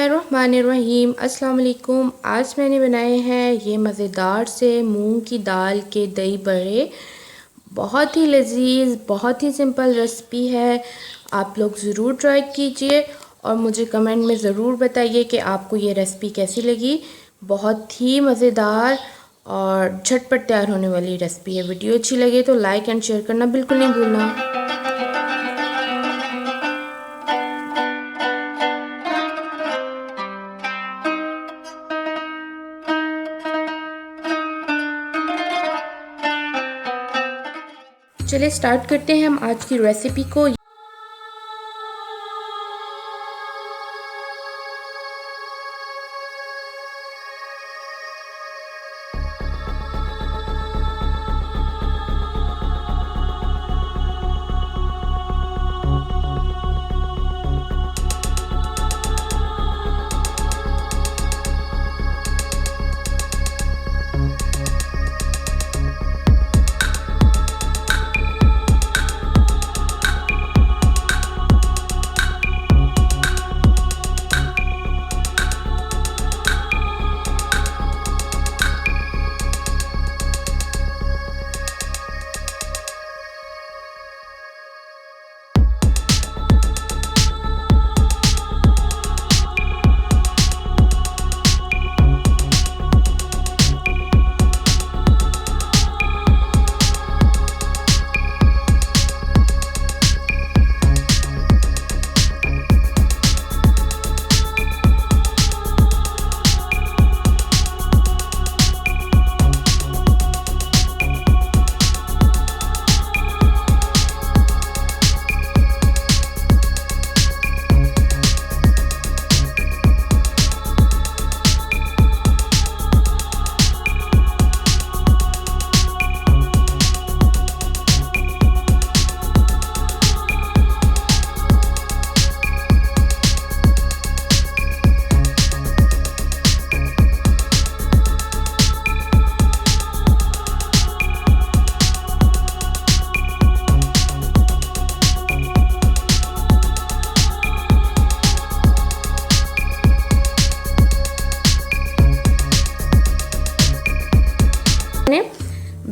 बिस्मिल्लाहिर्रहमानिर्रहीम। अस्सलाम वालेकुम। आज मैंने बनाए हैं ये मज़ेदार से मूंग की दाल के दही बड़े। बहुत ही लजीज, बहुत ही सिंपल रेसिपी है। आप लोग ज़रूर ट्राई कीजिए और मुझे कमेंट में ज़रूर बताइए कि आपको ये रेसिपी कैसी लगी। बहुत ही मज़ेदार और झटपट तैयार होने वाली रेसिपी है। वीडियो अच्छी लगे तो लाइक एंड शेयर करना बिल्कुल नहीं भूलना। चलिए स्टार्ट करते हैं हम आज की रेसिपी को।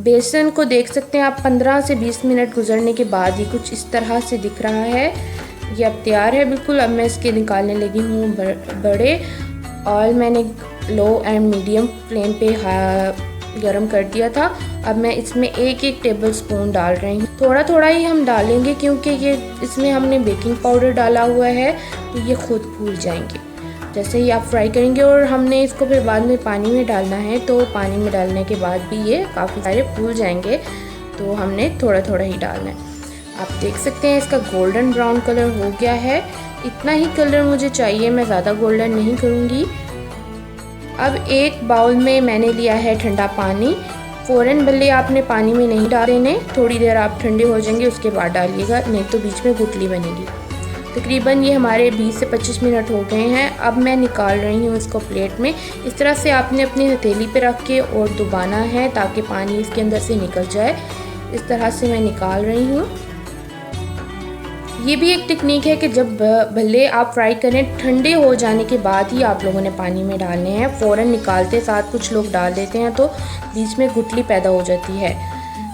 बेसन को देख सकते हैं आप 15 से 20 मिनट गुजरने के बाद ये कुछ इस तरह से दिख रहा है। ये अब तैयार है बिल्कुल। अब मैं इसके निकालने लगी हूँ बड़े। ऑयल मैंने लो एंड मीडियम फ्लेम पे गरम कर दिया था। अब मैं इसमें एक टेबल स्पून डाल रही हूँ। थोड़ा थोड़ा ही हम डालेंगे क्योंकि ये इसमें हमने बेकिंग पाउडर डाला हुआ है तो ये खुद फूल जाएंगे जैसे ही आप फ्राई करेंगे। और हमने इसको फिर बाद में पानी में डालना है तो पानी में डालने के बाद भी ये काफ़ी सारे फूल जाएंगे तो हमने थोड़ा थोड़ा ही डालना है। आप देख सकते हैं इसका गोल्डन ब्राउन कलर हो गया है। इतना ही कलर मुझे चाहिए, मैं ज़्यादा गोल्डन नहीं करूँगी। अब एक बाउल में मैंने लिया है ठंडा पानी। फ़ौरन भले आपने पानी में नहीं डालेने, थोड़ी देर आप ठंडे हो जाएंगे उसके बाद डालिएगा, नहीं तो बीच में गुठली बनेगी। तकरीबन ये हमारे 20 से 25 मिनट हो गए हैं। अब मैं निकाल रही हूँ इसको प्लेट में। इस तरह से आपने अपनी हथेली पे रख के और दबाना है ताकि पानी इसके अंदर से निकल जाए। इस तरह से मैं निकाल रही हूँ। ये भी एक टेक्निक है कि जब भले आप फ्राई करें, ठंडे हो जाने के बाद ही आप लोगों ने पानी में डालने हैं। फ़ौरन निकालते साथ कुछ लोग डाल देते हैं तो बीच में गुठली पैदा हो जाती है।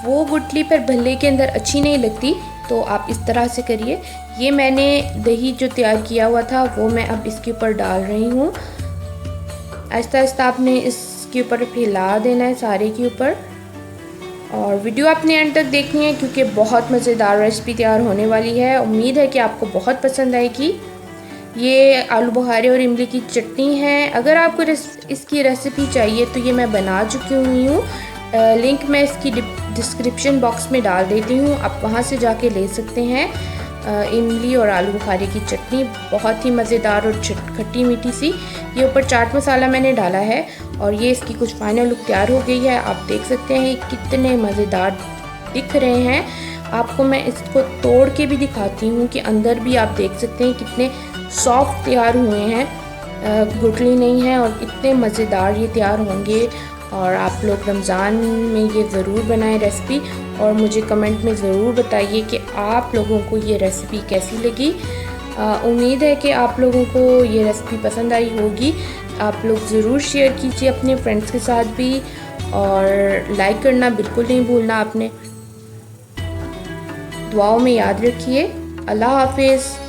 वो गुठली पर भल्ले के अंदर अच्छी नहीं लगती, तो आप इस तरह से करिए। ये मैंने दही जो तैयार किया हुआ था वो मैं अब इसके ऊपर डाल रही हूँ। आहिस्ता आहिस्ता आपने इसके ऊपर फैला देना है सारे के ऊपर। और वीडियो आपने एंड तक देखनी है क्योंकि बहुत मज़ेदार रेसिपी तैयार होने वाली है। उम्मीद है कि आपको बहुत पसंद आएगी। ये आलू बुखारे और इमली की चटनी है। अगर आपको इसकी रेसिपी चाहिए तो ये मैं बना चुकी हुई हूँ। लिंक मैं इसकी डिस्क्रिप्शन बॉक्स में डाल देती हूँ, आप वहाँ से जाके ले सकते हैं। इमली और आलू बुखारे की चटनी बहुत ही मज़ेदार और खट्टी मीठी सी। ये ऊपर चाट मसाला मैंने डाला है और ये इसकी कुछ फाइनल लुक तैयार हो गई है। आप देख सकते हैं कितने मज़ेदार दिख रहे हैं। आपको मैं इसको तोड़ के भी दिखाती हूँ कि अंदर भी आप देख सकते हैं कितने सॉफ्ट तैयार हुए हैं, गुठली नहीं है और इतने मज़ेदार ये तैयार होंगे। और आप लोग रमज़ान में ये ज़रूर बनाएं रेसिपी और मुझे कमेंट में ज़रूर बताइए कि आप लोगों को ये रेसिपी कैसी लगी। उम्मीद है कि आप लोगों को ये रेसिपी पसंद आई होगी। आप लोग ज़रूर शेयर कीजिए अपने फ्रेंड्स के साथ भी, और लाइक करना बिल्कुल नहीं भूलना आपने। दुआओं में याद रखिए। अल्लाह हाफिज़।